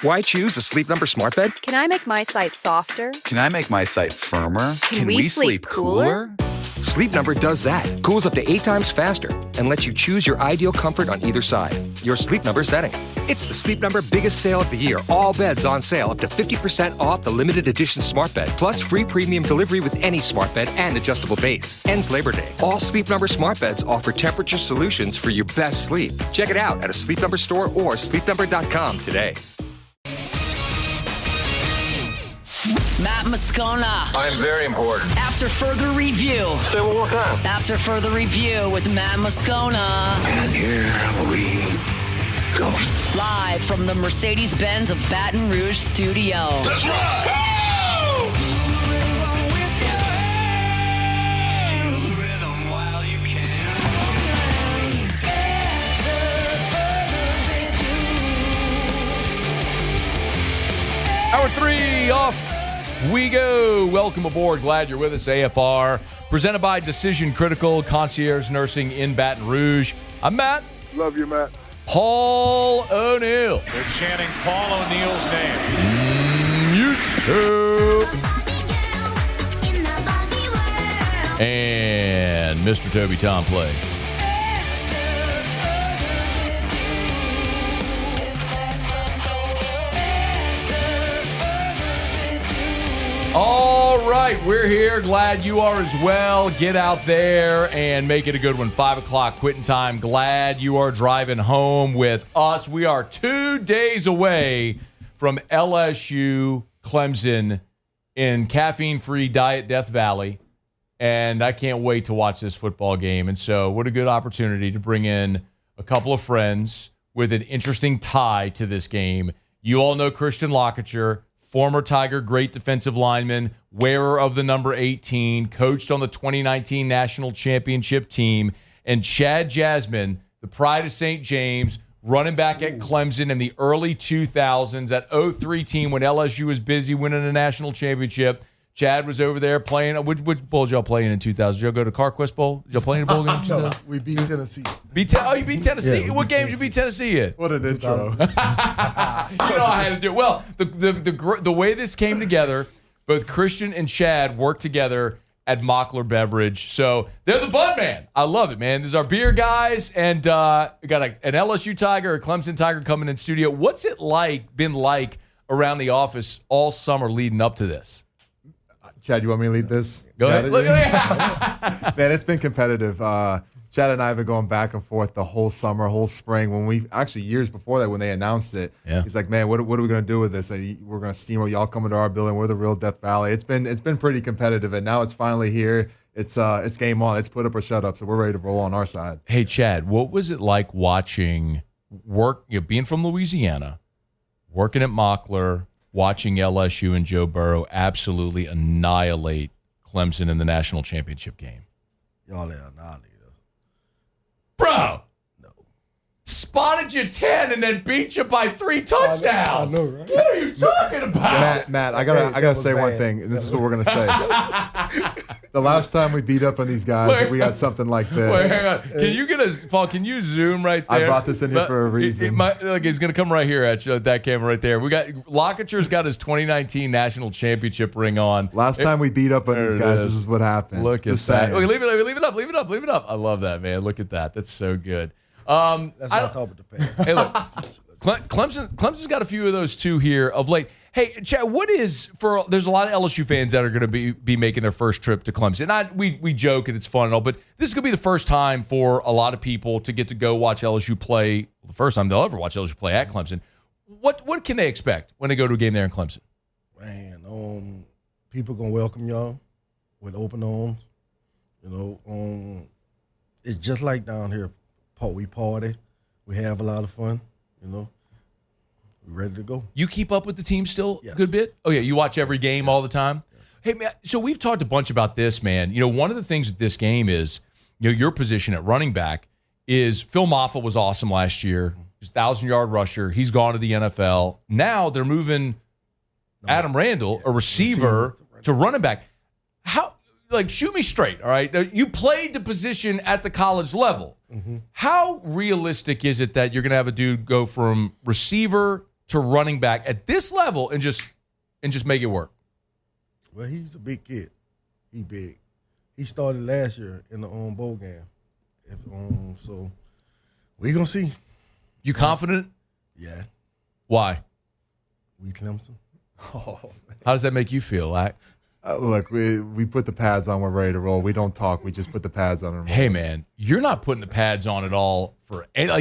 Why choose a Sleep Number smart bed? Can I make my site softer? Can I make my site firmer? Can we sleep cooler? Sleep Number does that. Cools up to 8 times faster and lets you choose your ideal comfort on either side. Your Sleep Number setting. It's the Sleep Number biggest sale of the year. All beds on sale up to 50% off the limited edition smart bed. Plus free premium delivery with any smart bed and adjustable base. Ends Labor Day. All Sleep Number smart beds offer temperature solutions for your best sleep. Check it out at a Sleep Number store or sleepnumber.com today. Matt Moscona. I'm very important. After further review. Say it one more time. After further review with Matt Moscona. And here we go. Live from the Mercedes-Benz of Baton Rouge studio. That's right. Hour 3 off we go. Welcome aboard. Glad you're with us. AFR, presented by Decision Critical Concierge Nursing in Baton Rouge. I'm Matt. Love you, Matt. Paul O'Neill. They're chanting Paul O'Neill's name. And Mr. Toby Tom Play. All right, we're here. Glad you are as well. Get out there and make it a good one. 5 o'clock quitting time. Glad you are driving home with us. We are 2 days away from LSU-Clemson in caffeine-free Diet Death Valley, and I can't wait to watch this football game. And so what a good opportunity to bring in a couple of friends with an interesting tie to this game. You all know Christian LaCouture, former Tiger, great defensive lineman, wearer of the number 18, coached on the 2019 National Championship team, and Chad Jasmin, the pride of St. James, running back at Clemson in the early 2000s, that 03 team when LSU was busy winning a national championship. Chad was over there playing. Which bowl did y'all play in 2000? Did y'all go to CarQuest Bowl? Did y'all play in a bowl game? No, we beat Tennessee. You beat Tennessee? Yeah, what games did you beat Tennessee in? What an intro. You know I had to do it. Well, the way this came together, both Christian and Chad worked together at Mockler Beverage. So they're the Bud Man. I love it, man. There's our beer guys, and we got an LSU Tiger, a Clemson Tiger coming in studio. What's it been like around the office all summer leading up to this? Chad, you want me to lead this? Go ahead. Look at Man, it's been competitive. Chad and I have been going back and forth the whole summer, whole spring. When we actually years before that, when they announced it, He's like, "Man, what are we going to do with this? We're going to steamroll y'all coming to our building. We're the real Death Valley." It's been pretty competitive, and now it's finally here. It's game on. It's put up or shut up. So we're ready to roll on our side. Hey, Chad, what was it like watching being from Louisiana, working at Mockler, watching LSU and Joe Burrow absolutely annihilate Clemson in the national championship game? Y'all annihilated. Bro! No. Spotted you 10 and then beat you by 3 touchdowns. I know, right? What are you talking about? Matt, I gotta say one thing, and this is what we're gonna say. The last time we beat up on these guys, we got something like this. Wait, hang on. Can you Paul, can you zoom right there? I brought this in here for a reason. He's going to come right here at you, that camera right there. LaCouture's got his 2019 national championship ring on. Last time we beat up on these guys, this is what happened. Look at that. Okay, leave it up. I love that, man. Look at that. That's so good. That's not top of the pants. Hey, look, Clemson's got a few of those too here of late. Hey, Chad, there's a lot of LSU fans that are going to be making their first trip to Clemson. We joke and it's fun and all, but this is going to be the first time for a lot of people to get to go watch LSU play, the first time they'll ever watch LSU play at Clemson. What can they expect when they go to a game there in Clemson? Man, people going to welcome y'all with open arms. It's just like down here. We party. We have a lot of fun, We're ready to go. You keep up with the team still Yes. a good bit? Oh, yeah. You watch every game all the time? Yes. Hey, man, so we've talked a bunch about this, man. One of the things with this game is, your position at running back is Phil Maffa was awesome last year. He's a 1,000-yard rusher. He's gone to the NFL. Now they're moving Adam Randall, a receiver, to running back. How? Shoot me straight, all right? You played the position at the college level. Mm-hmm. How realistic is it that you're going to have a dude go from receiver to running back at this level and just make it work? Well, he's a big kid. He big. He started last year in the bowl game. So we gonna see. You confident? Yeah. Why? We Clemson. Oh, How does that make you feel, Lack? Look, we put the pads on. We're ready to roll. We don't talk. We just put the pads on. And roll. Hey, man, you're not putting the pads on at all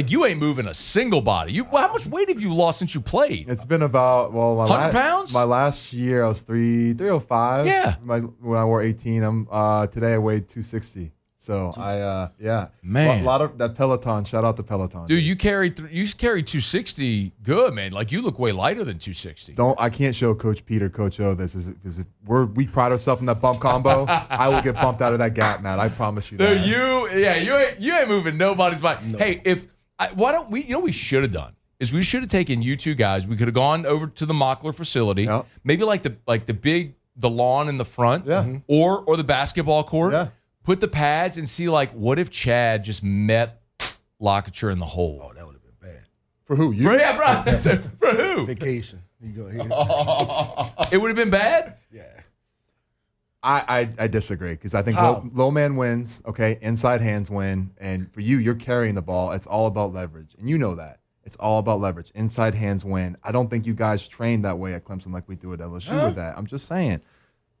you ain't moving a single body. How much weight have you lost since you played? It's been about 100 pounds. My last year I was 305. Yeah. When I wore 18, today I weighed 260. So Man. a lot of that Peloton. Shout out to Peloton, Dude, you carry 260 good, man. Like, you look way lighter than 260. I can't show Coach Peter, Coach O this because we pride ourselves in that bump combo. I will get bumped out of that gap, man. I promise you that. Dude, you ain't moving nobody's body. No. Hey, why don't we? You know what we should have done is we should have taken you two guys. We could have gone over to the Mockler facility, maybe like the lawn in the front, or the basketball court. Yeah. Put the pads and see, like, what if Chad just met LaCouture in the hole? Oh, that would have been bad. For who? You? For who? Vacation. You go here. It would have been bad? Yeah. I disagree because I think low man wins, okay? Inside hands win. And for you're carrying the ball. It's all about leverage. And you know that. It's all about leverage. Inside hands win. I don't think you guys train that way at Clemson like we do at LSU with that. I'm just saying.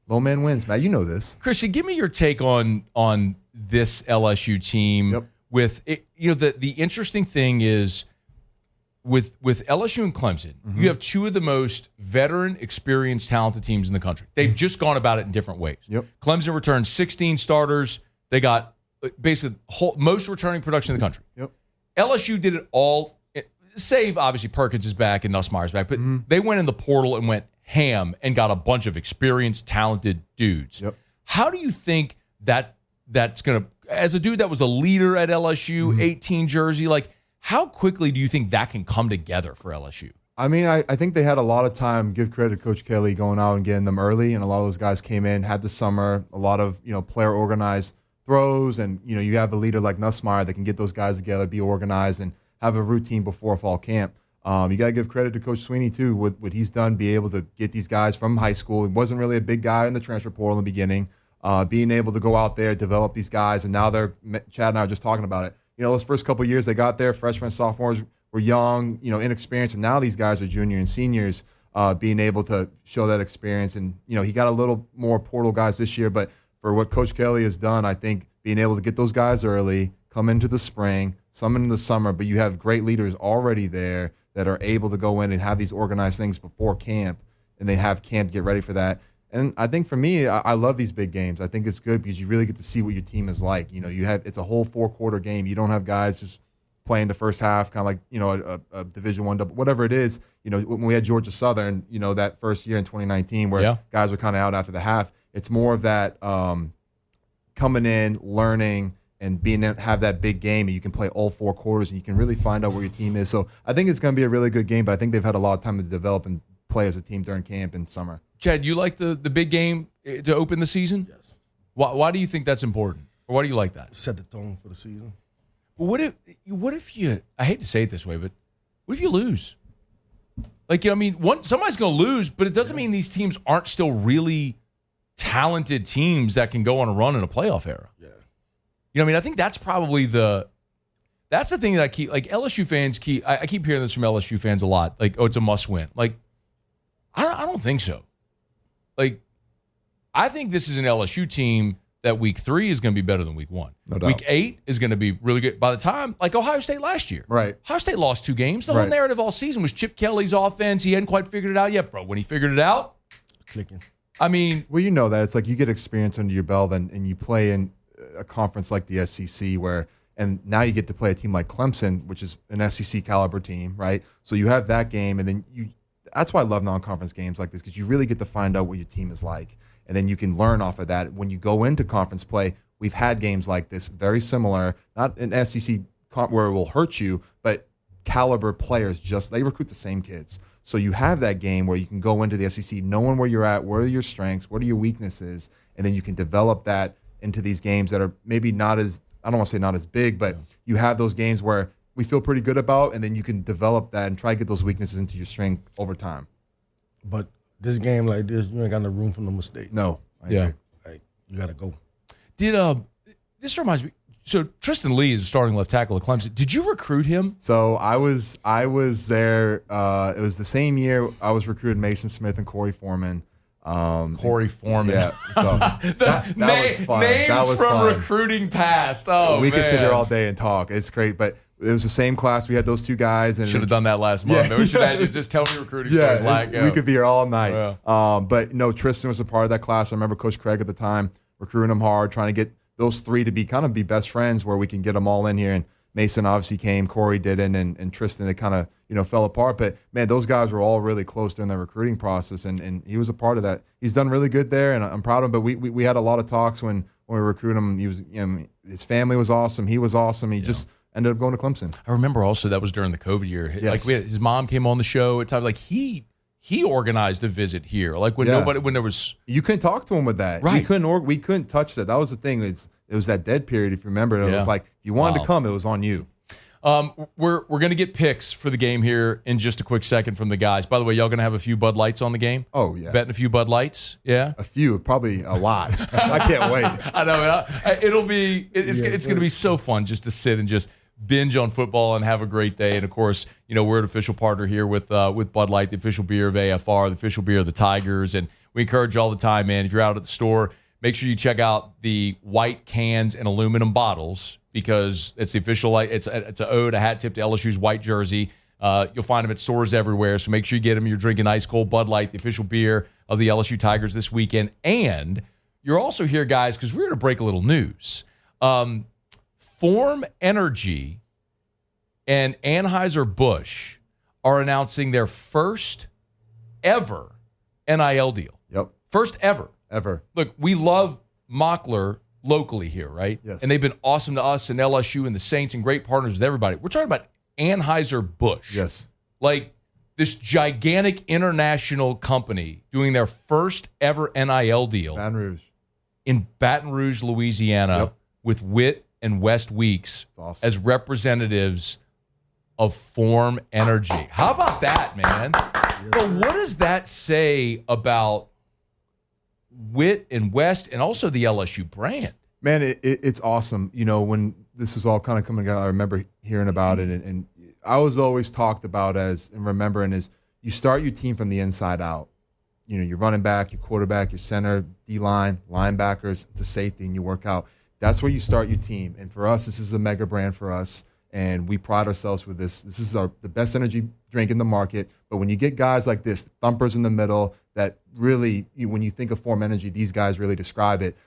Low man wins, Matt. You know this. Christian, give me your take on this LSU team. Yep. With it, the interesting thing is with LSU and Clemson, you have two of the most veteran, experienced, talented teams in the country. They've just gone about it in different ways. Yep. Clemson returned 16 starters. They got basically most returning production in the country. Yep. LSU did it all, save obviously Perkins is back and Nussmeier's back, but they went in the portal and went ham and got a bunch of experienced, talented dudes. Yep. How do you think that's going to, as a dude that was a leader at LSU, 18 jersey, like how quickly do you think that can come together for LSU? I mean, I think they had a lot of time. Give credit to Coach Kelly going out and getting them early, and a lot of those guys came in, had the summer, a lot of player organized throws, and you have a leader like Nussmeier that can get those guys together, be organized, and have a routine before fall camp. You got to give credit to Coach Sweeney, too, with what he's done, be able to get these guys from high school. He wasn't really a big guy in the transfer portal in the beginning, being able to go out there, develop these guys, and now Chad and I are just talking about it. Those first couple of years they got there, freshmen, sophomores were young, inexperienced, and now these guys are junior and seniors, being able to show that experience. And, he got a little more portal guys this year, but for what Coach Kelly has done, I think being able to get those guys early, come into the spring, some in the summer, but you have great leaders already there that are able to go in and have these organized things before camp, and they have camp get ready for that. And I think for me, I love these big games. I think it's good because you really get to see what your team is like. It's a whole 4-quarter game. You don't have guys just playing the first half, kind of like a Division I, whatever it is. When we had Georgia Southern, that first year in 2019, where guys were kind of out after the half. It's more of that coming in, learning, and have that big game, and you can play all 4 quarters, and you can really find out where your team is. So I think it's going to be a really good game, but I think they've had a lot of time to develop and play as a team during camp and summer. Chad, you like the big game to open the season? Yes. Why do you think that's important? Or why do you like that? Set the tone for the season. What if you, I hate to say it this way, but what if you lose? Like, somebody's going to lose, but it doesn't mean these teams aren't still really talented teams that can go on a run in a playoff era. Yeah. I think that's probably that's the thing that I keep, like LSU fans I keep hearing this from LSU fans a lot. Like, oh, it's a must win. Like, I don't think so. Like, I think this is an LSU team that week 3 is going to be better than week 1. No doubt. Week 8 is going to be really good. By the time, like Ohio State last year. Right. Ohio State lost 2 games. The whole narrative all season was Chip Kelly's offense. He hadn't quite figured it out yet, bro. When he figured it out, clicking. Well, that. It's like you get experience under your belt and you play in a conference like the SEC and now you get to play a team like Clemson, which is an SEC caliber team, right? So you have that game, and then that's why I love non-conference games like this, because you really get to find out what your team is like, and then you can learn off of that. When you go into conference play, we've had games like this, very similar, not an SEC where it will hurt you, but caliber players, they recruit the same kids. So you have that game where you can go into the SEC knowing where you're at, what are your strengths, what are your weaknesses, and then you can develop that into these games that are maybe not as, I don't want to say not as big, but you have those games where we feel pretty good about, and then you can develop that and try to get those weaknesses into your strength over time. But this game like this, you ain't got no room for no mistake. No. I Yeah. agree. Like, you got to go. This reminds me. So Tristan Lee is the starting left tackle at Clemson. Did you recruit him? So I was there. It was the same year I was recruiting Mason Smith and Corey Foreman. Corey Foreman. Yeah. So that was fun. Names That was from fun. recruiting past. Oh, we man. could sit here all day and talk. It's great, but it was the same class. We had those two guys, and Should have done that last month. Yeah. We should have just tell me recruiting stories. we could be here all night. Yeah. But no, Tristan was a part of that class. I remember Coach Craig at the time recruiting him hard, trying to get those three to be best friends where we can get them all in here. And Mason obviously came, Corey didn't, and Tristan, they kind of fell apart. But man, those guys were all really close during the recruiting process, and he was a part of that. He's done really good there, and I'm proud of him. But we had a lot of talks when we recruited him. He was, his family was awesome. He was awesome. He just ended up going to Clemson. I remember also that was during the COVID year. Yes. Like his mom came on the show at times. Like he organized a visit here. Like when there was, you couldn't talk to him with that. Right. We couldn't touch that. That was the thing. It was that dead period, if you remember. It was like if you wanted to come, it was on you. We're going to get picks for the game here in just a quick second from the guys. By the way, y'all going to have a few Bud Lights on the game? Oh, yeah. Betting a few Bud Lights? Yeah? A few, probably a lot. I can't wait. I know. It's going to be so fun just to sit and just binge on football and have a great day. And, of course, we're an official partner here with Bud Light, the official beer of AFR, the official beer of the Tigers. And we encourage you all the time, man, if you're out at the store, make sure you check out the white cans and aluminum bottles because it's the official. It's an ode, a hat tip to LSU's white jersey. You'll find them at stores everywhere, so make sure you get them. You're drinking ice cold Bud Light, the official beer of the LSU Tigers this weekend. And you're also here, guys, because we're going to break a little news. Form Energy and Anheuser-Busch are announcing their first ever NIL deal. Yep. First ever. Ever. Look, we love Mockler locally here, right? Yes. And they've been awesome to us and LSU and the Saints and great partners with everybody. We're talking about Anheuser-Busch. Yes. Like this gigantic international company doing their first ever NIL deal in Baton Rouge, Louisiana, with Witt and West Weeks as representatives of Form Energy. How about that, man? But what does that say about Witt and West and also the LSU brand? Man, it's awesome. When this was all kind of coming together, I remember hearing about it, and I was always talked about as, and remembering is, you start your team from the inside out. Your running back, your quarterback, your center, D-line, linebackers, to safety, and you work out. That's where you start your team. And for us, this is a mega brand for us, and we pride ourselves with this. This is the best energy drink in the market. But when you get guys like this, thumpers in the middle, that really, when you think of Form Energy, these guys really describe it.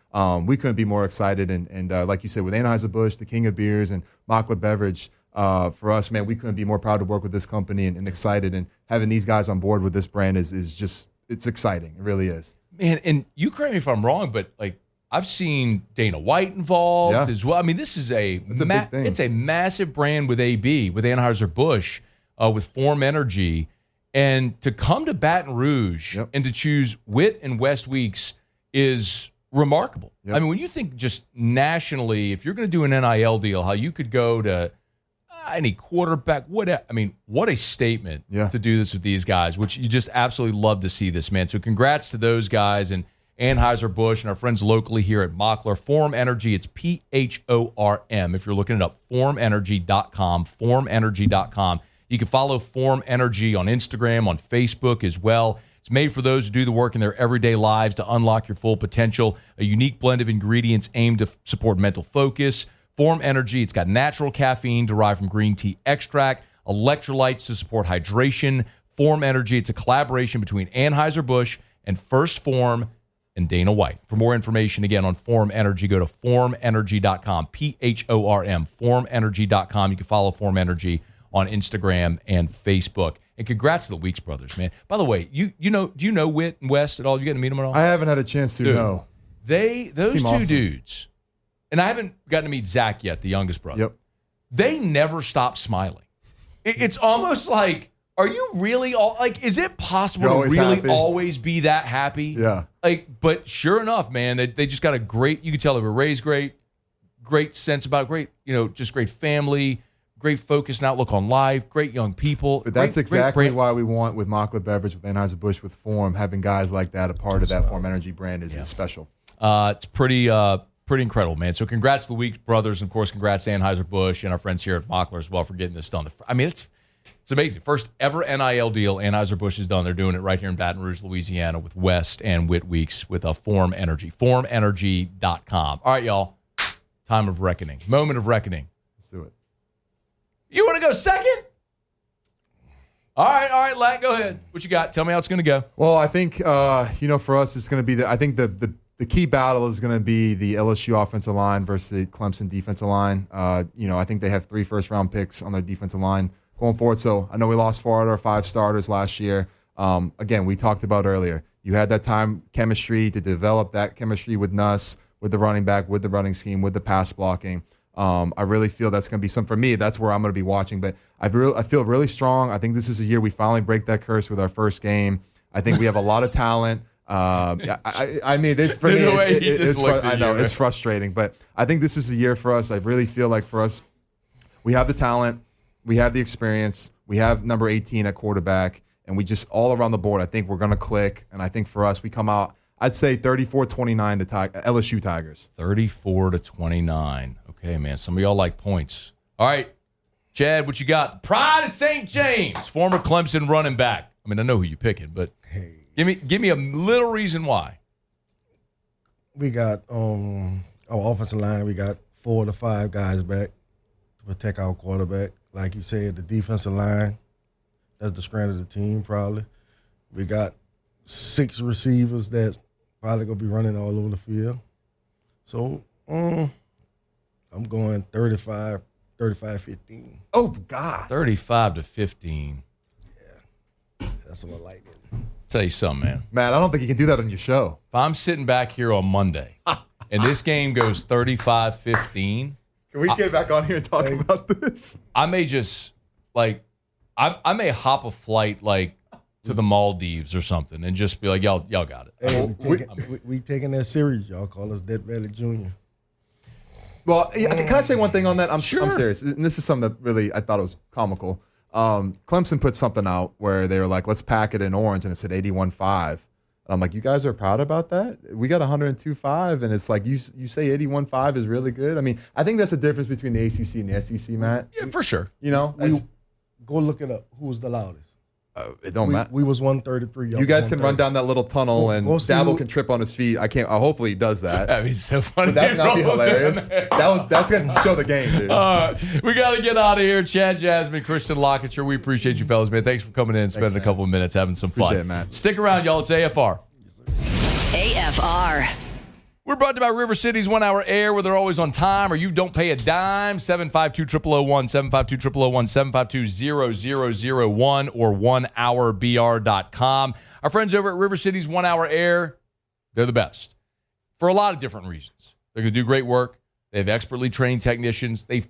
We couldn't be more excited. And like you said, with Anheuser-Busch, the king of beers, and Mockler Beverage, for us, man, we couldn't be more proud to work with this company and excited. And having these guys on board with this brand is just, it's exciting. It really is. Man, and you correct me if I'm wrong, but like I've seen Dana White involved as well. I mean, this is a big thing. It's a massive brand with AB, with Anheuser-Busch, with Form Energy. And to come to Baton Rouge and to choose Witt and West Weeks is remarkable. I mean, when you think just nationally, if you're going to do an NIL deal, how you could go to any quarterback, whatever. I mean, what a statement to do this with these guys, which you just absolutely love to see this, man. So congrats to those guys and Anheuser-Busch and our friends locally here at Mockler. Form Energy, it's PHORM. If you're looking it up, formenergy.com, formenergy.com. You can follow Form Energy on Instagram, on Facebook as well. It's made for those who do the work in their everyday lives to unlock your full potential. A unique blend of ingredients aimed to support mental focus. Form Energy, it's got natural caffeine derived from green tea extract, electrolytes to support hydration. Form Energy, it's a collaboration between Anheuser-Busch and First Form and Dana White. For more information, again, on Form Energy, go to formenergy.com, PHORM, formenergy.com. You can follow Form Energy on Instagram and Facebook. And congrats to the Weeks brothers, man. By the way, do you know Witt and West at all? You get to meet them at all? I haven't had a chance to, no. Those Seem two awesome. dudes, and I haven't gotten to meet Zach yet, the youngest brother. Yep. They never stop smiling. It's almost like, are you really is it possible to really happy. always be that happy? Yeah. But sure enough, man, they just got a great, you can tell they were raised great sense about just great family, great focus and outlook on life, great young people. But that's exactly why we want with Mockler Beverage, with Anheuser-Busch, with Form, having guys like that a part of that Form Energy brand is special. It's pretty incredible, man. So congrats to the Weeks brothers, and of course, congrats to Anheuser-Busch and our friends here at Mockler as well for getting this done. I mean, it's amazing. First ever NIL deal Anheuser-Busch has done. They're doing it right here in Baton Rouge, Louisiana with West and Whit Weeks with a Form Energy. FormEnergy.com. All right, y'all. Time of reckoning. Moment of reckoning. Let's do it. You want to go second? All right, Lat, go ahead. What you got? Tell me how it's going to go. Well, I think, for us, it's going to be I think the key battle is going to be the LSU offensive line versus the Clemson defensive line. I think they have 3 first-round picks on their defensive line going forward. So I know we lost 4 out of our 5 starters last year. Again, we talked about earlier. You had that time chemistry to develop that chemistry with Nuss, with the running back, with the running scheme, with the pass blocking. I really feel that's going to be something for me. That's where I'm going to be watching. But I feel really strong. I think this is a year we finally break that curse with our first game. I think we have a lot of talent. I mean, it's for me. I know it's frustrating, but I think this is a year for us. I really feel like for us, we have the talent, we have the experience, we have number 18 at quarterback, and we just all around the board. I think we're going to click, and I think for us, we come out. I'd say 34-29 the LSU Tigers. 34-29. Okay, man. Some of y'all like points. All right, Chad, what you got? Pride of St. James, former Clemson running back. I mean, I know who you're picking, but give me a little reason why. We got our offensive line. We got 4 to 5 guys back to protect our quarterback. Like you said, the defensive line, that's the strength of the team probably. We got 6 receivers that's probably going to be running all over the field. So I'm going 35-15. Oh, God. 35-15. Yeah, that's what I like it. Tell you something, man. Matt, I don't think you can do that on your show. If I'm sitting back here on Monday and this game goes 35-15. Can we get back on here and talk about this? I may just, I may hop a flight, to the Maldives or something and just be like, y'all got it. Hey, we taking that serious. Y'all call us Death Valley Jr. Well, can I say one thing on that? I'm sure. I'm serious. And this is something that really I thought it was comical. Clemson put something out where they were like, let's pack it in orange, and it said 81.5. And I'm like, you guys are proud about that? We got 102.5, and it's like you say 81.5 is really good. I mean, I think that's the difference between the ACC and the SEC, Matt. Yeah, for sure. Go look it up. Who was the loudest? It don't matter. We was 133. You guys can run down that little tunnel, and Dabble can trip on his feet. I can't. Hopefully he does that. That'd be so funny. Would that not be hilarious? That's going to show the game, dude. We got to get out of here. Chad Jasmin, Christian LaCouture, we appreciate you fellas, man. Thanks for coming in and spending a couple of minutes having some fun. Appreciate it, Matt. Stick around, y'all. It's AFR. AFR. We're brought to you by River City's 1 hour air, where they're always on time or you don't pay a dime. 752-0001, 752-0001, 752-0001, or 1hourbr.com. Our friends over at River City's 1 hour air, they're the best for a lot of different reasons. They're going to do great work. They have expertly trained technicians. They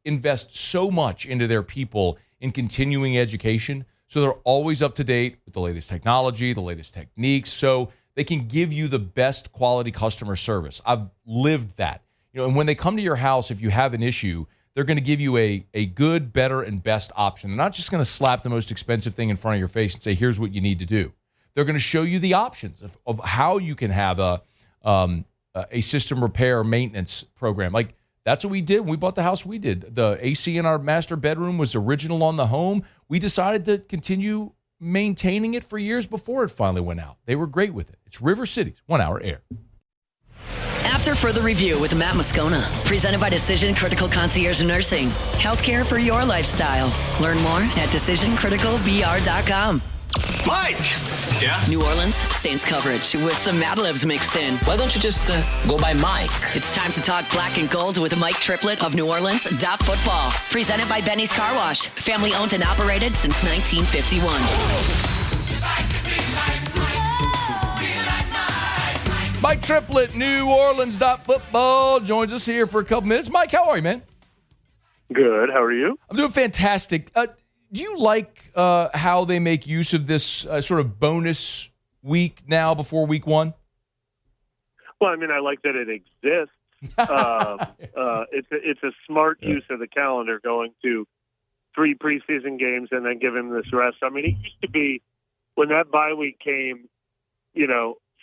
invest so much into their people in continuing education, so they're always up to date with the latest technology, the latest techniques, so they can give you the best quality customer service. I've lived that. And when they come to your house, if you have an issue, they're going to give you a good, better, and best option. They're not just going to slap the most expensive thing in front of your face and say, here's what you need to do. They're going to show you the options of how you can have a system repair maintenance program. That's what we did when we bought the house we did. The AC in our master bedroom was original on the home. We decided to continue maintaining it for years before it finally went out. They were great with it. It's River City's 1 hour air. After further review with Matt Moscona, presented by Decision Critical Concierge Nursing. Healthcare for your lifestyle. Learn more at decisioncriticalbr.com. Mike! Yeah? New Orleans Saints coverage with some Mad Libs mixed in. Why don't you just go by Mike? It's time to talk black and gold with Mike Triplett of New Orleans Football. Presented by Benny's Car Wash. Family owned and operated since 1951. Mike Triplett, New Orleans Football, joins us here for a couple minutes. Mike, how are you, man? Good. How are you? I'm doing fantastic. Do you like how they make use of this sort of bonus week now before week one? Well, I mean, I like that it exists. It's a smart use of the calendar going to 3 preseason games and then give him this rest. I mean, it used to be when that bye week came,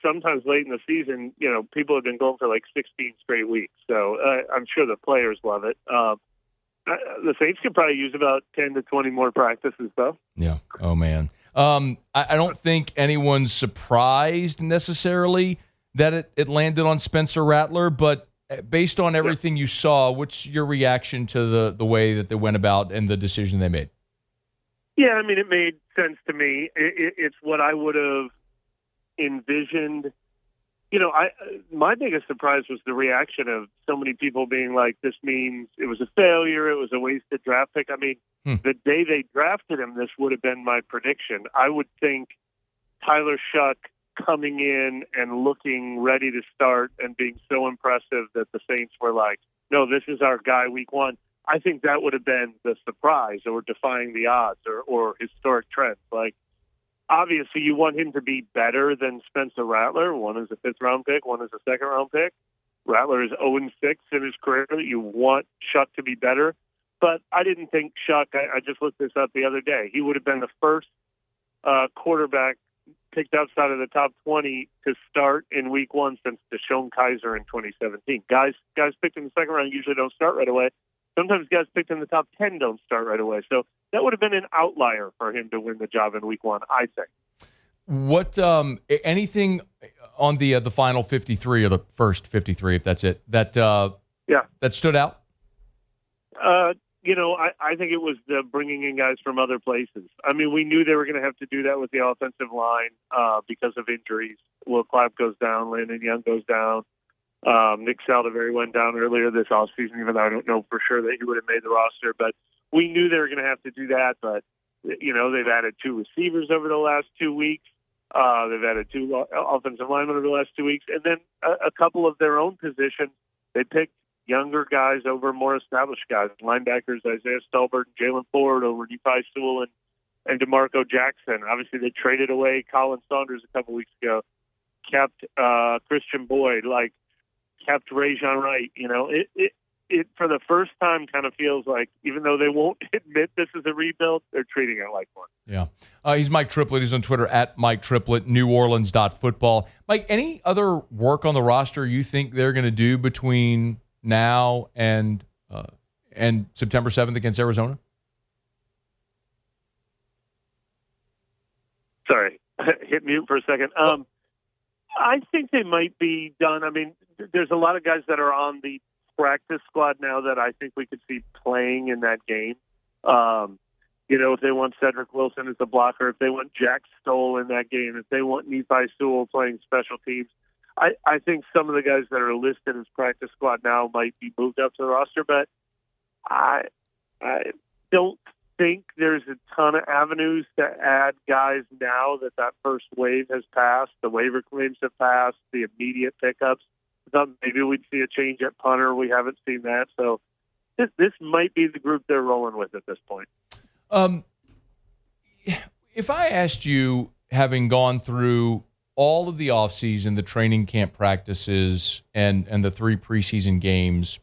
sometimes late in the season, people have been going for like 16 straight weeks. So I'm sure the players love it. The Saints could probably use about 10 to 20 more practices, though. Yeah. Oh, man. I don't think anyone's surprised necessarily that it landed on Spencer Rattler, but based on everything you saw, what's your reaction to the way that they went about and the decision they made? Yeah, I mean, it made sense to me. It's what I would have envisioned. My biggest surprise was the reaction of so many people being like, this means it was a failure, it was a wasted draft pick. I mean, the day they drafted him, this would have been my prediction. I would think Tyler Shuck coming in and looking ready to start and being so impressive that the Saints were like, no, this is our guy week 1. I think that would have been the surprise or defying the odds or historic trends. Like, obviously, you want him to be better than Spencer Rattler. One is a 5th-round pick, one is a 2nd-round pick. Rattler is 0-6 in his career. You want Shuck to be better. But I didn't think Shuck, I just looked this up the other day, he would have been the first quarterback picked outside of the top 20 to start in week 1 since Deshaun Kaiser in 2017. Guys picked in the 2nd round usually don't start right away. Sometimes guys picked in the top 10 don't start right away. So that would have been an outlier for him to win the job in week 1, I think. What anything on the final 53 or the first 53, if that's it, that stood out? I think it was the bringing in guys from other places. I mean, we knew they were going to have to do that with the offensive line because of injuries. Will Clapp goes down, Landon Young goes down. Nick Saldiveri went down earlier this offseason, even though I don't know for sure that he would have made the roster. But we knew they were going to have to do that. But, they've added 2 receivers over the last 2 weeks. They've added 2 offensive linemen over the last 2 weeks. And then a couple of their own positions, they picked younger guys over more established guys. Linebackers, Isaiah Stolbert and Jalen Ford over Nephi Sewell and DeMarco Jackson. Obviously, they traded away Colin Saunders a couple weeks ago, kept Christian Boyd, kept Rajon Wright. It for the first time kind of feels like, even though they won't admit this is a rebuild, they're treating it like one. Yeah. He's Mike Triplett. He's on Twitter at Mike Triplett, NewOrleans.football. Mike, any other work on the roster you think they're going to do between now and September 7th against Arizona? Sorry, hit mute for a second. I think they might be done. I mean, there's a lot of guys that are on the practice squad now that I think we could see playing in that game. If they want Cedric Wilson as the blocker, if they want Jack Stoll in that game, if they want Nephi Sewell playing special teams, I think some of the guys that are listed as practice squad now might be moved up to the roster, but I don't think there's a ton of avenues to add guys now that first wave has passed. The waiver claims have passed, the immediate pickups. I thought maybe we'd see a change at punter. We haven't seen that. So this might be the group they're rolling with at this point. If I asked you, having gone through all of the offseason, the training camp practices, and the 3 preseason games,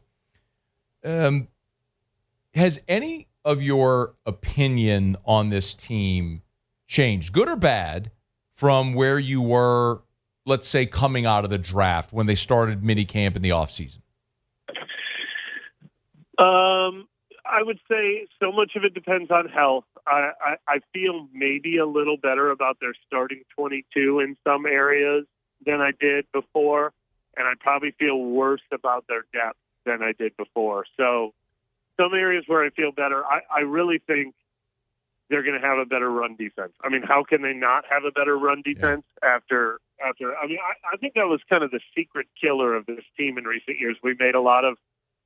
has any of your opinion on this team changed, good or bad, from where you were, let's say, coming out of the draft when they started minicamp in the offseason? I would say so much of it depends on health. I feel maybe a little better about their starting 22 in some areas than I did before, and I probably feel worse about their depth than I did before. So some areas where I feel better, I really think they're going to have a better run defense. I mean, how can they not have a better run defense after? I mean, I think that was kind of the secret killer of this team in recent years. We made a lot of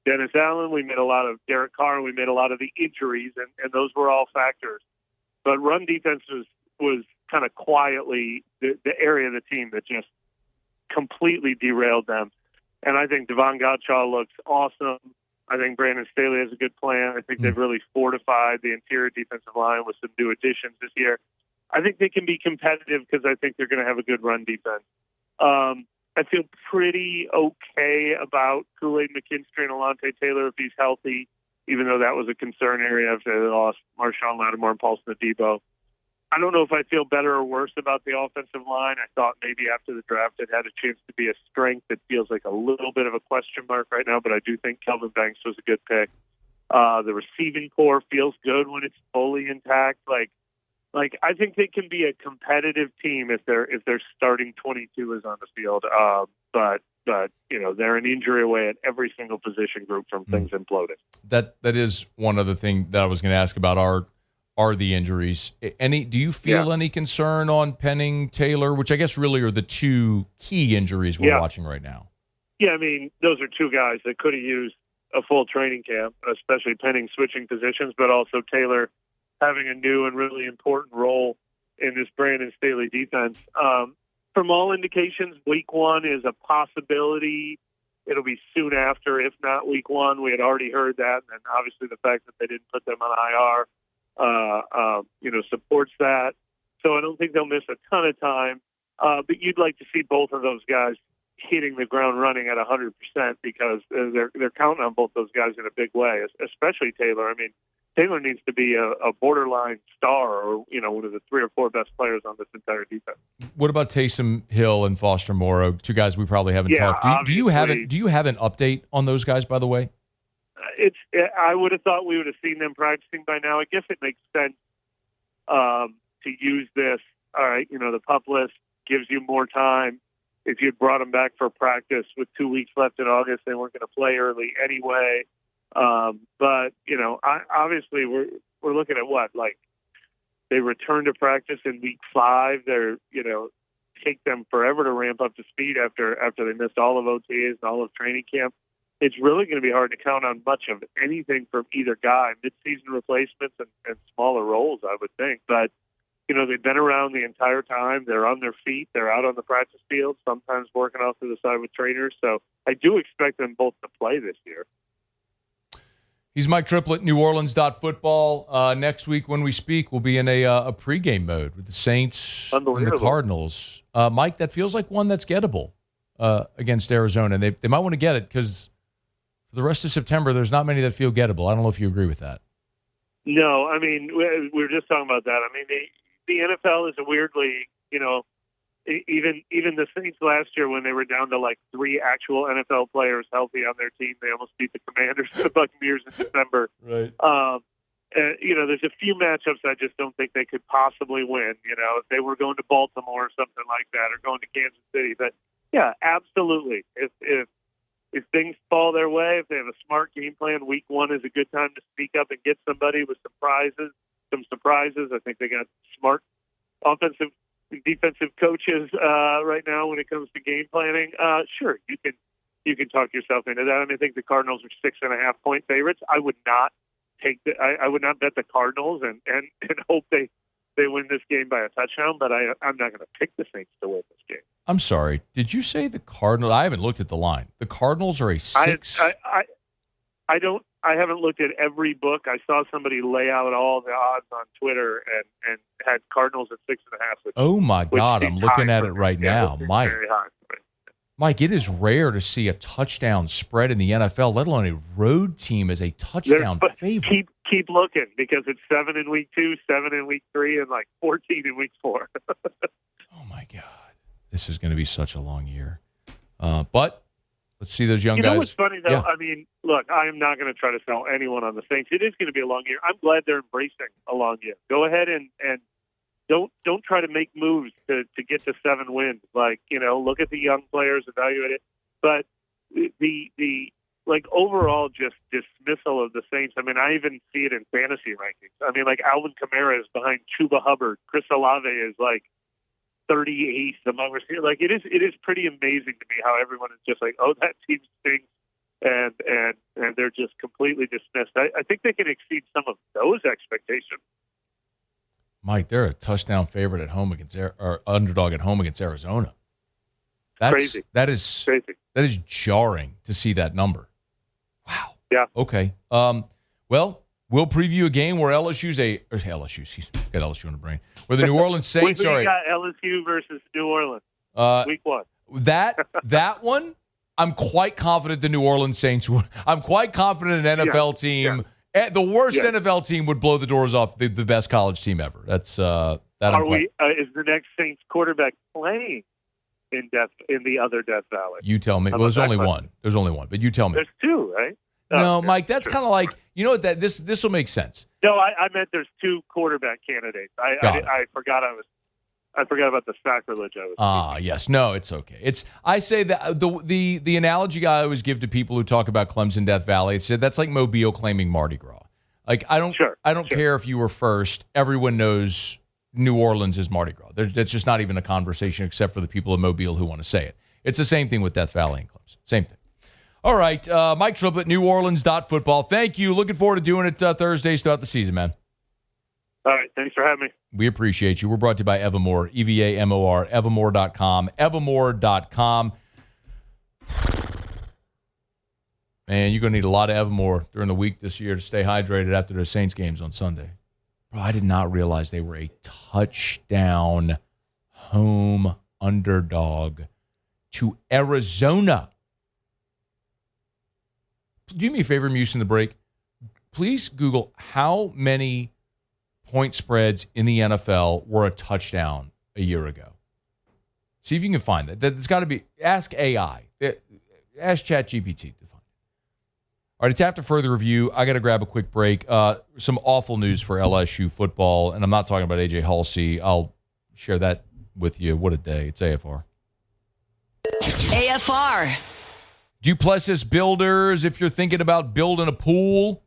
Dennis Allen, we made a lot of Derek Carr, and we made a lot of the injuries, and those were all factors. But run defense was kind of quietly the area of the team that just completely derailed them. And I think Devon Gottschall looks awesome. I think Brandon Staley has a good plan. I think they've really fortified the interior defensive line with some new additions this year. I think they can be competitive because I think they're going to have a good run defense. I feel pretty okay about Kool-Aid McKinstry and Alontae Taylor if he's healthy, even though that was a concern area after they lost Marshawn Lattimore and Paulson Adebo. I don't know if I feel better or worse about the offensive line. I thought maybe after the draft it had a chance to be a strength. It feels like a little bit of a question mark right now, but I do think Kelvin Banks was a good pick. The receiving core feels good when it's fully intact. Like I think they can be a competitive team if their starting 22 is on the field. But they're an injury away at every single position group from things imploding. That is one other thing that I was going to ask about are the injuries. Do you feel any concern on Penning, Taylor, which I guess really are the two key injuries we're watching right now? Yeah, I mean, those are two guys that could have used a full training camp, especially Penning switching positions, but also Taylor having a new and really important role in this Brandon Staley defense. From all indications, week one is a possibility. It'll be soon after, if not week one. We had already heard that, and obviously the fact that they didn't put them on IR, supports that. So I don't think they'll miss a ton of time. But you'd like to see both of those guys hitting the ground running at 100% because they're counting on both those guys in a big way, especially Taylor. I mean, Taylor needs to be a borderline star or, one of the 3 or 4 best players on this entire defense. What about Taysom Hill and Foster Moreau, two guys we probably haven't talked to? Do you have an update on those guys, by the way? I would have thought we would have seen them practicing by now. I guess it makes sense to use this. All right, the PUP list gives you more time. If you'd brought them back for practice with 2 weeks left in August, they weren't going to play early anyway. But obviously we're looking at what, like they return to practice in week 5. They're, take them forever to ramp up to speed after they missed all of OTAs and all of training camp. It's really going to be hard to count on much of anything from either guy, mid-season replacements and smaller roles, I would think. But, they've been around the entire time. They're on their feet. They're out on the practice field, sometimes working off to the side with trainers. So I do expect them both to play this year. He's Mike Triplett, NewOrleans.football. Next week when we speak, we'll be in a pregame mode with the Saints and the Cardinals. Mike, that feels like one that's gettable against Arizona. And they might want to get it because for the rest of September, there's not many that feel gettable. I don't know if you agree with that. No, I mean, we were just talking about that. I mean, the NFL is a weird league. Even the Saints last year when they were down to like 3 actual NFL players healthy on their team, they almost beat the Commanders and the Buccaneers in December. Right. There's a few matchups I just don't think they could possibly win. If they were going to Baltimore or something like that, or going to Kansas City. But yeah, absolutely. If things fall their way, if they have a smart game plan, week 1 is a good time to speak up and get somebody with some surprises. I think they got smart offensive and defensive coaches right now when it comes to game planning. Sure, you can talk yourself into that. I mean, I think the Cardinals are 6.5-point favorites. I would not I would not bet the Cardinals and hope they win this game by a touchdown, but I'm not going to pick the Saints to win this game. I'm sorry. Did you say the Cardinals? I haven't looked at the line. The Cardinals are a 6. I haven't looked at every book. I saw somebody lay out all the odds on Twitter and had Cardinals at 6.5. Oh my God! I'm looking at it right now, Mike. Very high. Mike, it is rare to see a touchdown spread in the NFL, let alone a road team as a touchdown favorite. Keep looking because it's 7 in week 2, 7 in week 3, and like 14 in week 4. Oh my God. This is going to be such a long year. But let's see those young guys. You know what's funny, though? Yeah. I mean, look, I am not going to try to sell anyone on the Saints. It is going to be a long year. I'm glad they're embracing a long year. Go ahead and don't try to make moves to get to 7 wins. Like, look at the young players, evaluate it. But the overall just dismissal of the Saints. I mean, I even see it in fantasy rankings. I mean, like Alvin Kamara is behind Chuba Hubbard. Chris Olave is like 38th among receivers. Like it is pretty amazing to me how everyone is just like, oh, that team stinks, and they're just completely dismissed. I think they can exceed some of those expectations. Mike, they're a touchdown favorite at home or underdog at home against Arizona. That's crazy. That is crazy. That is jarring to see that number. Wow. Yeah. Okay. Well, we'll preview a game where LSU's got LSU in the brain. Where the New Orleans Saints are. We got LSU versus New Orleans. Week 1. That one, I'm quite confident the New Orleans Saints would. I'm quite confident an NFL team, the worst NFL team, would blow the doors off the best college team ever. That's that. Is the next Saints quarterback playing in the other Death Valley? You tell me. Well, there's only one. There's only one, but you tell me. There's two, right? No, Mike, that's kind of like, you know what, that this will make sense. No, I meant there's two quarterback candidates. I forgot about the sacrilege I was speaking. Yes. No, it's okay. I say that the analogy I always give to people who talk about Clemson Death Valley, it's that's like Mobile claiming Mardi Gras. Like I don't care if you were first. Everyone knows New Orleans is Mardi Gras. That's just not even a conversation except for the people of Mobile who want to say it. It's the same thing with Death Valley and Clemson. Same thing. All right, Mike Triplett, NewOrleans.football. Thank you. Looking forward to doing it Thursdays throughout the season, man. All right, thanks for having me. We appreciate you. We're brought to you by Evamore, EVAMOR, Evamore.com, Evamore.com. Man, you're going to need a lot of Evamore during the week this year to stay hydrated after the Saints games on Sunday. Bro, I did not realize they were a touchdown home underdog to Arizona. Do me a favor, Muse, in the break. Please Google how many point spreads in the NFL were a touchdown a year ago. See if you can find that. That's got to be. Ask AI. Ask ChatGPT to find it. All right, it's after further review. I got to grab a quick break. Some awful news for LSU football, and I'm not talking about AJ Haucly. I'll share that with you. What a day. It's AFR. AFR. Duplessis Builders, if you're thinking about building a pool,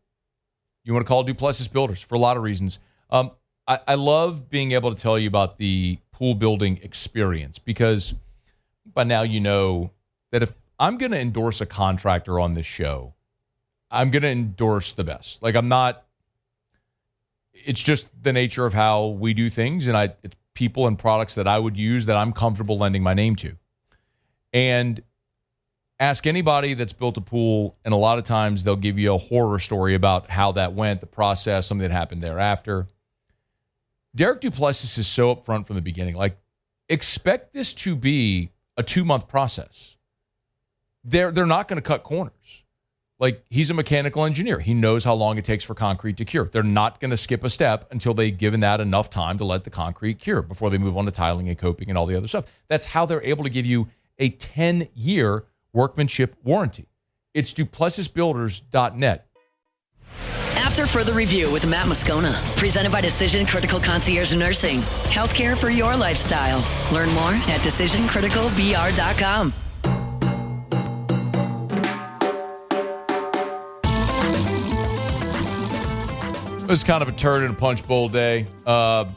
you want to call Duplessis Builders for a lot of reasons. I love being able to tell you about the pool building experience because by now you know that if I'm going to endorse a contractor on this show, I'm going to endorse the best. Like it's just the nature of how we do things, and it's people and products that I would use that I'm comfortable lending my name to. And ask anybody that's built a pool, and a lot of times they'll give you a horror story about how that went, the process, something that happened thereafter. Derek Duplessis is so upfront from the beginning. Like, expect this to be a 2-month process. They're not going to cut corners. Like, he's a mechanical engineer. He knows how long it takes for concrete to cure. They're not going to skip a step until they've given that enough time to let the concrete cure before they move on to tiling and coping and all the other stuff. That's how they're able to give you a 10-year workmanship warranty. It's DuplessisBuilders.net. After further review with Matt Moscona, presented by Decision Critical Concierge Nursing. Healthcare for your lifestyle. Learn more at DecisionCriticalBR.com. It was kind of a turd in a punch bowl day. Found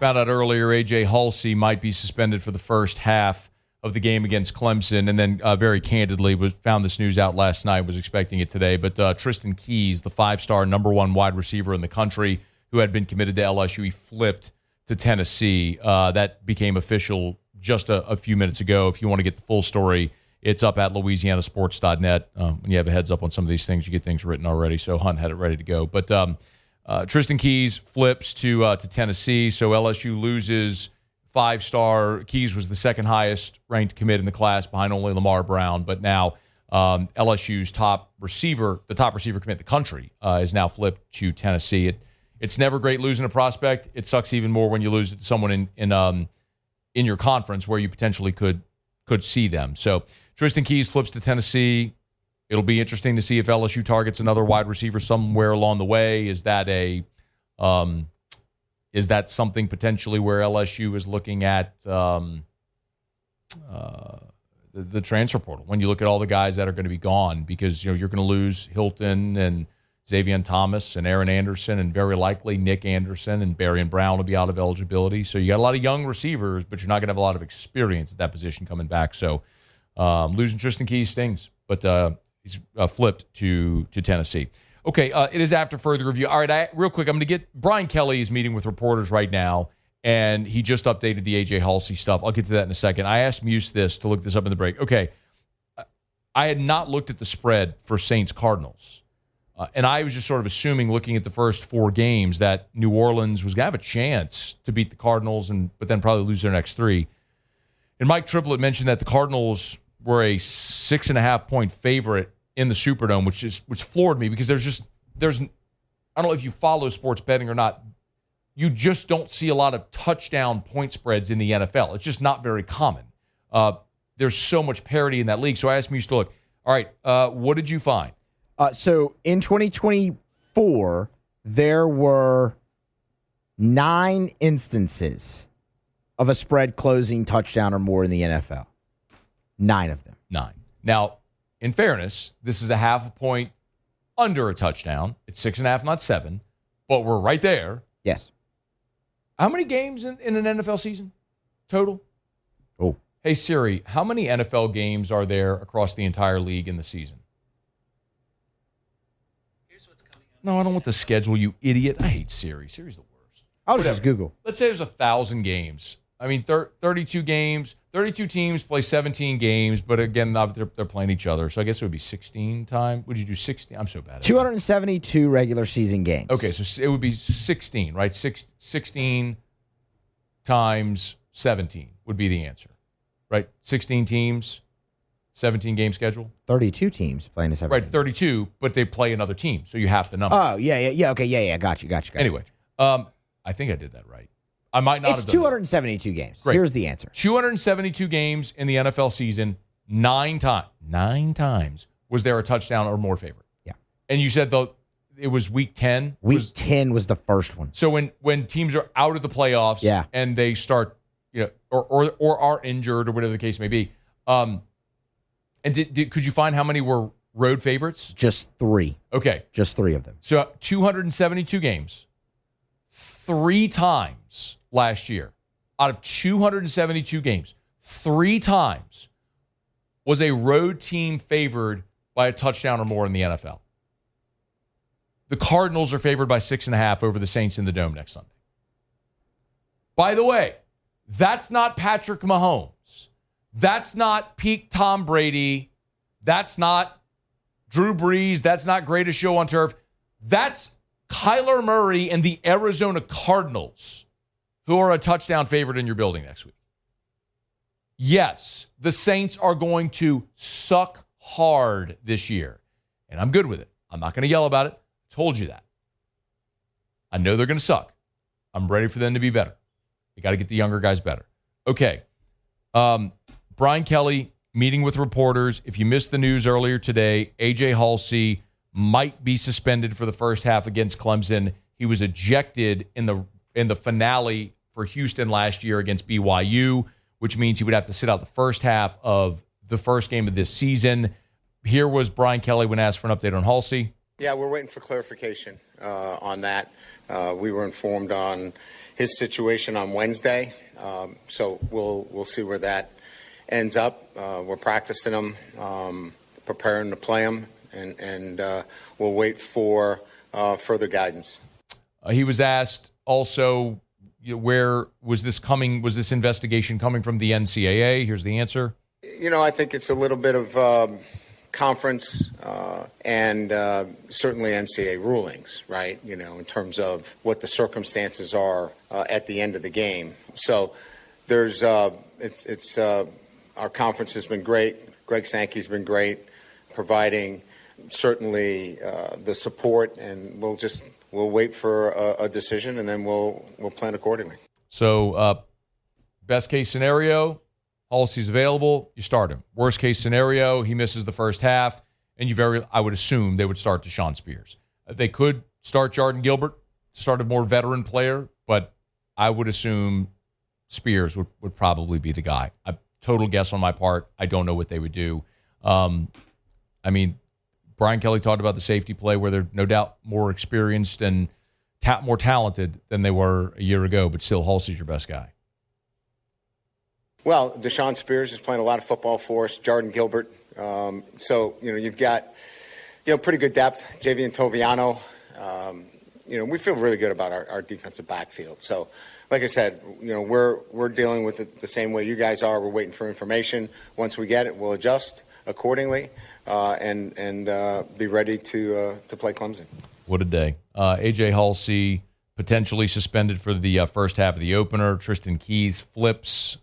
out earlier AJ Haucly might be suspended for the first half of the game against Clemson, and then very candidly found this news out last night, was expecting it today. But Tristan Keys, the 5-star number 1 wide receiver in the country who had been committed to LSU, he flipped to Tennessee. That became official just a few minutes ago. If you want to get the full story, it's up at LouisianaSports.net. When you have a heads up on some of these things, you get things written already, so Hunt had it ready to go. But Tristan Keys flips to Tennessee, so LSU loses 5-star. Keys was the second highest ranked commit in the class behind only Lamar Brown. But now LSU's top receiver commit in the country, is now flipped to Tennessee. It's never great losing a prospect. It sucks even more when you lose it to someone in your conference where you potentially could see them. So Tristan Keys flips to Tennessee. It'll be interesting to see if LSU targets another wide receiver somewhere along the way. Is that something potentially where LSU is looking at the transfer portal when you look at all the guys that are going to be gone? Because you're going to lose Hilton and Xavier Thomas and Aaron Anderson and very likely Nick Anderson and Barry Brown will be out of eligibility. So you got a lot of young receivers, but you're not going to have a lot of experience at that position coming back. So losing Tristan Keys stings, but he's flipped to Tennessee. Okay, it is after further review. All right, real quick, I'm going to get Brian Kelly is meeting with reporters right now, and he just updated the AJ Haucly stuff. I'll get to that in a second. I asked Muse to look this up in the break. Okay, I had not looked at the spread for Saints-Cardinals, and I was just sort of assuming, looking at the first 4 games, that New Orleans was going to have a chance to beat the Cardinals, but then probably lose their next 3. And Mike Triplett mentioned that the Cardinals were a 6.5-point favorite in the Superdome, which floored me because there's I don't know if you follow sports betting or not, you just don't see a lot of touchdown point spreads in the NFL. It's just not very common. There's so much parity in that league. So I asked Muse to look. All right, what did you find? So in 2024, there were 9 instances of a spread closing touchdown or more in the NFL. 9 of them. 9. Now, in fairness, this is a half a point under a touchdown. It's 6.5, not 7, but we're right there. Yes. How many games in an NFL season total? Oh. Hey, Siri, how many NFL games are there across the entire league in the season? Here's what's coming up. No, I don't want the schedule, you idiot. I hate Siri. Siri's the worst. I'll just Google. Let's say there's 1,000 games. I mean, 32 games. 32 teams play 17 games, but again, they're playing each other. So I guess it would be 16 time. Would you do 16? I'm so bad at it. 272 regular season games. Okay, so it would be 16, right? 16 times 17 would be the answer, right? 16 teams, 17 game schedule. 32 teams playing a 17. Right, 32, but they play another team, so you have the number. Oh, yeah. Okay, yeah. Got you. Anyway, I think I did that right. I might not have done 272 games. Great. Here's the answer. 272 games in the NFL season, 9 times was there a touchdown or more favorite. Yeah. And you said it was week 10? Week 10 was the first one. So when teams are out of the playoffs and they start, or are injured or whatever the case may be, and could you find how many were road favorites? Just 3. Okay. Just 3 of them. So 272 games, 3 times last year, out of 272 games, 3 times was a road team favored by a touchdown or more in the NFL. The Cardinals are favored by 6.5 over the Saints in the Dome next Sunday. By the way, that's not Patrick Mahomes. That's not peak Tom Brady. That's not Drew Brees. That's not greatest show on turf. That's Kyler Murray and the Arizona Cardinals, who are a touchdown favorite in your building next week. Yes, the Saints are going to suck hard this year, and I'm good with it. I'm not going to yell about it. I told you that. I know they're going to suck. I'm ready for them to be better. They got to get the younger guys better. Okay. Brian Kelly meeting with reporters. If you missed the news earlier today, AJ Haucly might be suspended for the first half against Clemson. He was ejected in the finale for Houston last year against BYU, which means he would have to sit out the first half of the first game of this season. Here was Brian Kelly when asked for an update on Haucly. Yeah, we're waiting for clarification on that. We were informed on his situation on Wednesday, so we'll see where that ends up. We're practicing him, preparing to play him. And we'll wait for further guidance. He was asked also, where was this coming? Was this investigation coming from the NCAA? Here's the answer. I think it's a little bit of conference and certainly NCAA rulings, right? In terms of what the circumstances are at the end of the game. So there's our conference has been great. Greg Sankey's been great, providing certainly the support, and we'll wait for a decision, and then we'll plan accordingly. So best case scenario, Haucly's available, you start him. Worst case scenario, he misses the first half, and I would assume they would start Deshaun Spears. They could start Jordan Gilbert, start a more veteran player, but I would assume Spears would probably be the guy. A total guess on my part. I don't know what they would do. Brian Kelly talked about the safety play where they're no doubt more experienced and more talented than they were a year ago, but still Haucly's your best guy. Well, Deshaun Spears is playing a lot of football for us. Jordan Gilbert. So, you've got, pretty good depth. Javian Toviano. We feel really good about our defensive backfield. So, like I said, we're dealing with it the same way you guys are. We're waiting for information. Once we get it, we'll adjust accordingly and be ready to play Clemson. What a day. AJ Haucly potentially suspended for the first half of the opener. Tristan Keys flips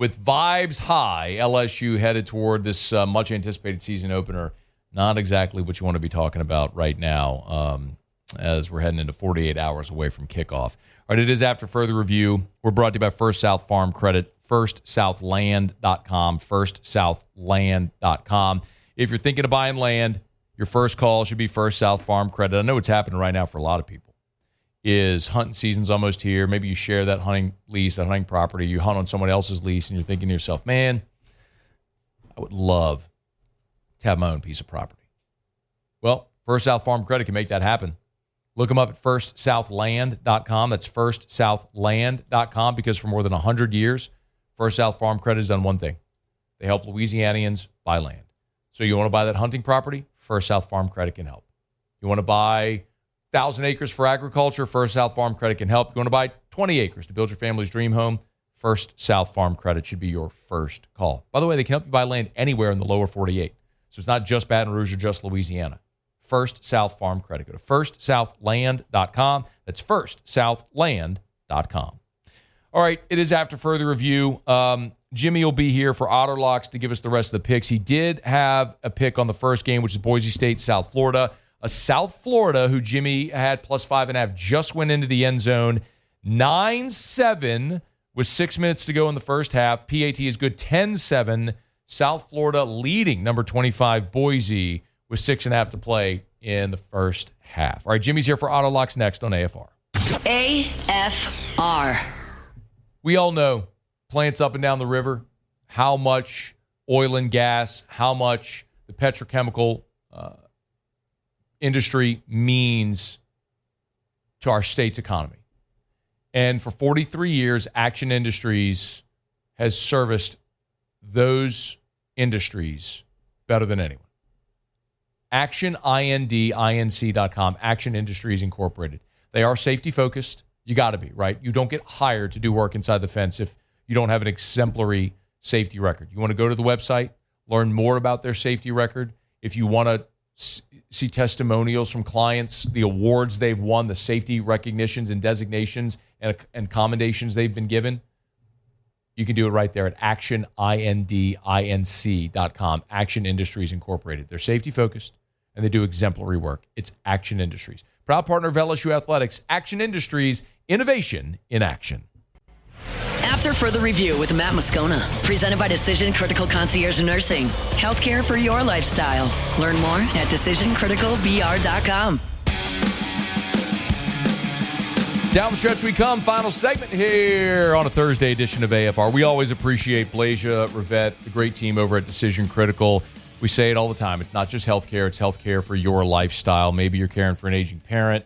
with vibes high, LSU headed toward this much-anticipated season opener. Not exactly what you want to be talking about right now as we're heading into 48 hours away from kickoff. All right, it is After Further Review. We're brought to you by First South Farm Credit, firstsouthland.com, firstsouthland.com. If you're thinking of buying land, your first call should be First South Farm Credit. I know what's happening right now for a lot of people is hunting season's almost here. Maybe you share that hunting lease, that hunting property. You hunt on someone else's lease, and you're thinking to yourself, man, I would love to have my own piece of property. Well, First South Farm Credit can make that happen. Look them up at firstsouthland.com. That's firstsouthland.com because for more than 100 years, First South Farm Credit has done one thing. They help Louisianians buy land. So you want to buy that hunting property? First South Farm Credit can help. You want to buy 1,000 acres for agriculture? First South Farm Credit can help. You want to buy 20 acres to build your family's dream home? First South Farm Credit should be your first call. By the way, they can help you buy land anywhere in the lower 48. So it's not just Baton Rouge or just Louisiana. First South Farm Credit. Go to firstsouthland.com. That's firstsouthland.com. All right, it is After Further Review. Jimmy will be here for Otter Locks to give us the rest of the picks. He did have a pick on the first game, which is Boise State, South Florida. A South Florida who Jimmy had plus 5.5 just went into the end zone. 9-7 with 6 minutes to go in the first half. PAT is good 10-7. South Florida leading number 25 Boise with 6.5 to play in the first half. All right, Jimmy's here for Auto Locks next on AFR. AFR. We all know plants up and down the river, how much oil and gas, how much the petrochemical industry means to our state's economy. And for 43 years, Action Industries has serviced those industries better than anyone. Action, INC.com, Action Industries Incorporated. They are safety-focused. You got to be, right? You don't get hired to do work inside the fence if you don't have an exemplary safety record. You want to go to the website, learn more about their safety record. If you want to see testimonials from clients, the awards they've won, the safety recognitions and designations and commendations they've been given, you can do it right there at actioninc.com, Action Industries Incorporated. They're safety-focused, and they do exemplary work. It's Action Industries. Proud partner of LSU Athletics, Action Industries, innovation in action. After Further Review with Matt Moscona, presented by Decision Critical Concierge Nursing. Healthcare for your lifestyle. Learn more at decisioncriticalbr.com. Down the stretch we come. Final segment here on a Thursday edition of AFR. We always appreciate Blasia, Rivette, the great team over at Decision Critical. We say it all the time. It's not just healthcare. It's healthcare for your lifestyle. Maybe you're caring for an aging parent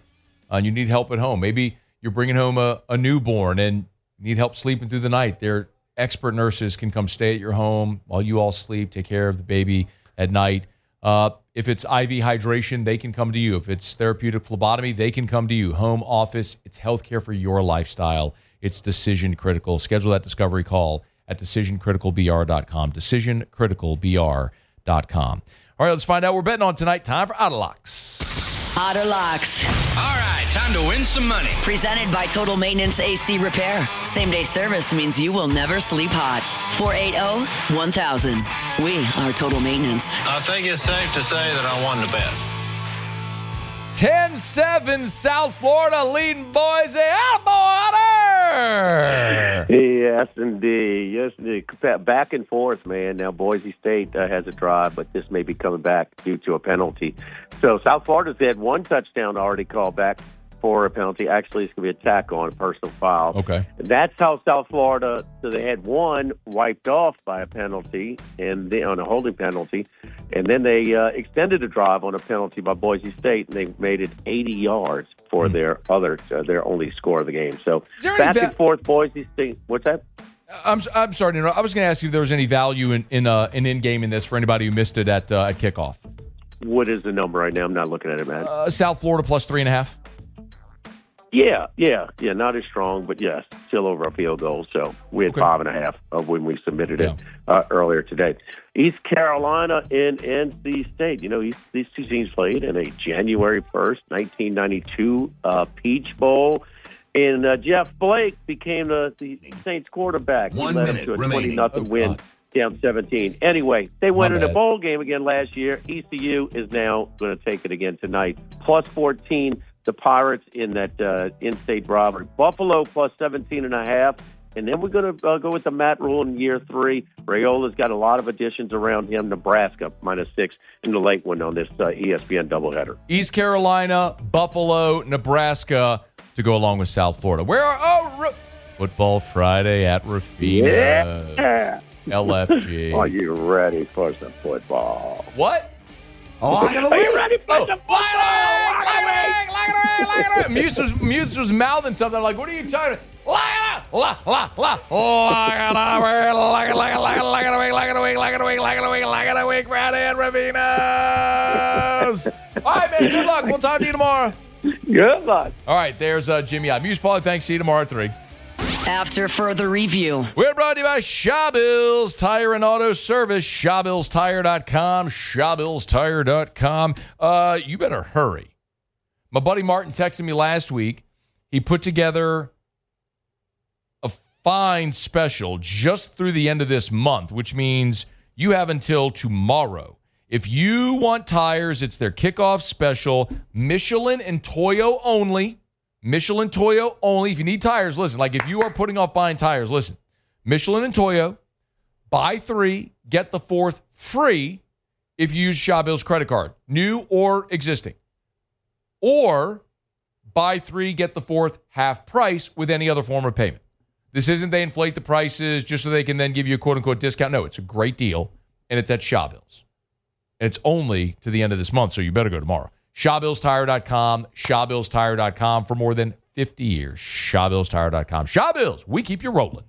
and you need help at home. Maybe you're bringing home a newborn and need help sleeping through the night. Their expert nurses can come stay at your home while you all sleep, take care of the baby at night. If it's IV hydration, they can come to you. If it's therapeutic phlebotomy, they can come to you. Home office, it's healthcare for your lifestyle. It's Decision Critical. Schedule that discovery call at decisioncriticalbr.com. Decisioncriticalbr.com. All right, let's find out what we're betting on tonight. Time for Auto Locks. Auto Locks. All right, time to win some money. Presented by Total Maintenance AC Repair. Same-day service means you will never sleep hot. 480-1000. We are Total Maintenance. I think it's safe to say that I won the bet. 10-7 South Florida leading Boise. Attaboy, Yes, indeed. Yes, indeed. Back and forth, man. Now Boise State has a drive, but this may be coming back due to a penalty. So South Florida's had one touchdown already called back for a penalty. Actually, it's going to be a tackle on a personal foul. Okay. And that's how South Florida, so they had one wiped off by a penalty and on a holding penalty, and then they extended a drive on a penalty by Boise State, and they made it 80 yards for their only score of the game. So back and forth, Boise State. What's that? I'm sorry to interrupt. I was going to ask you if there was any value in in-game in this for anybody who missed it at kickoff. What is the number right now? I'm not looking at it, man. South Florida plus 3.5. Yeah. Not as strong, but yes, still over a field goal. So we had 5.5 of when we submitted it earlier today. East Carolina and NC State. You know, these two teams played in a January 1st, 1992 Peach Bowl. And Jeff Blake became the Saints quarterback. He led them to a 20-0 win, down 17. Anyway, they went in a bowl game again last year. ECU is now going to take it again tonight. Plus 14, the Pirates in that in-state rivalry. Buffalo plus 17.5. And then we're going to go with the Matt rule in year 3. Rayola's got a lot of additions around him. Nebraska -6 in the late one on this ESPN doubleheader. East Carolina, Buffalo, Nebraska to go along with South Florida. Where are Football Friday at Rafina's. Yeah. LFG. Are you ready for some football? What? Oh, are you ready for some football? Muse was mouthing something. I'm like, what are you talking about? Friday at Ravina's. All right, man. Good luck. We'll talk to you tomorrow. Good luck. All right, there's Jimmy I. Muse Paulie, thanks. See you tomorrow at 3. After further review, we're brought to you by Shawbills Tire and Auto Service. ShawbillsTire.com. ShawbillsTire.com. You better hurry. My buddy Martin texted me last week. He put together a fine special just through the end of this month, which means you have until tomorrow. If you want tires, it's their kickoff special. Michelin and Toyo only. Michelin Toyo only. If you need tires, listen. Like if you are putting off buying tires, listen. Michelin and Toyo. Buy 3, get the 4th free if you use Shawbill's credit card, new or existing. Or buy 3, get the 4th half price with any other form of payment. This isn't they inflate the prices just so they can then give you a quote-unquote discount. No, it's a great deal, and it's at Shawbill's. And it's only to the end of this month, so you better go tomorrow. ShawbillsTire.com, ShawbillsTire.com for more than 50 years. ShawbillsTire.com. Shawbills, we keep you rolling.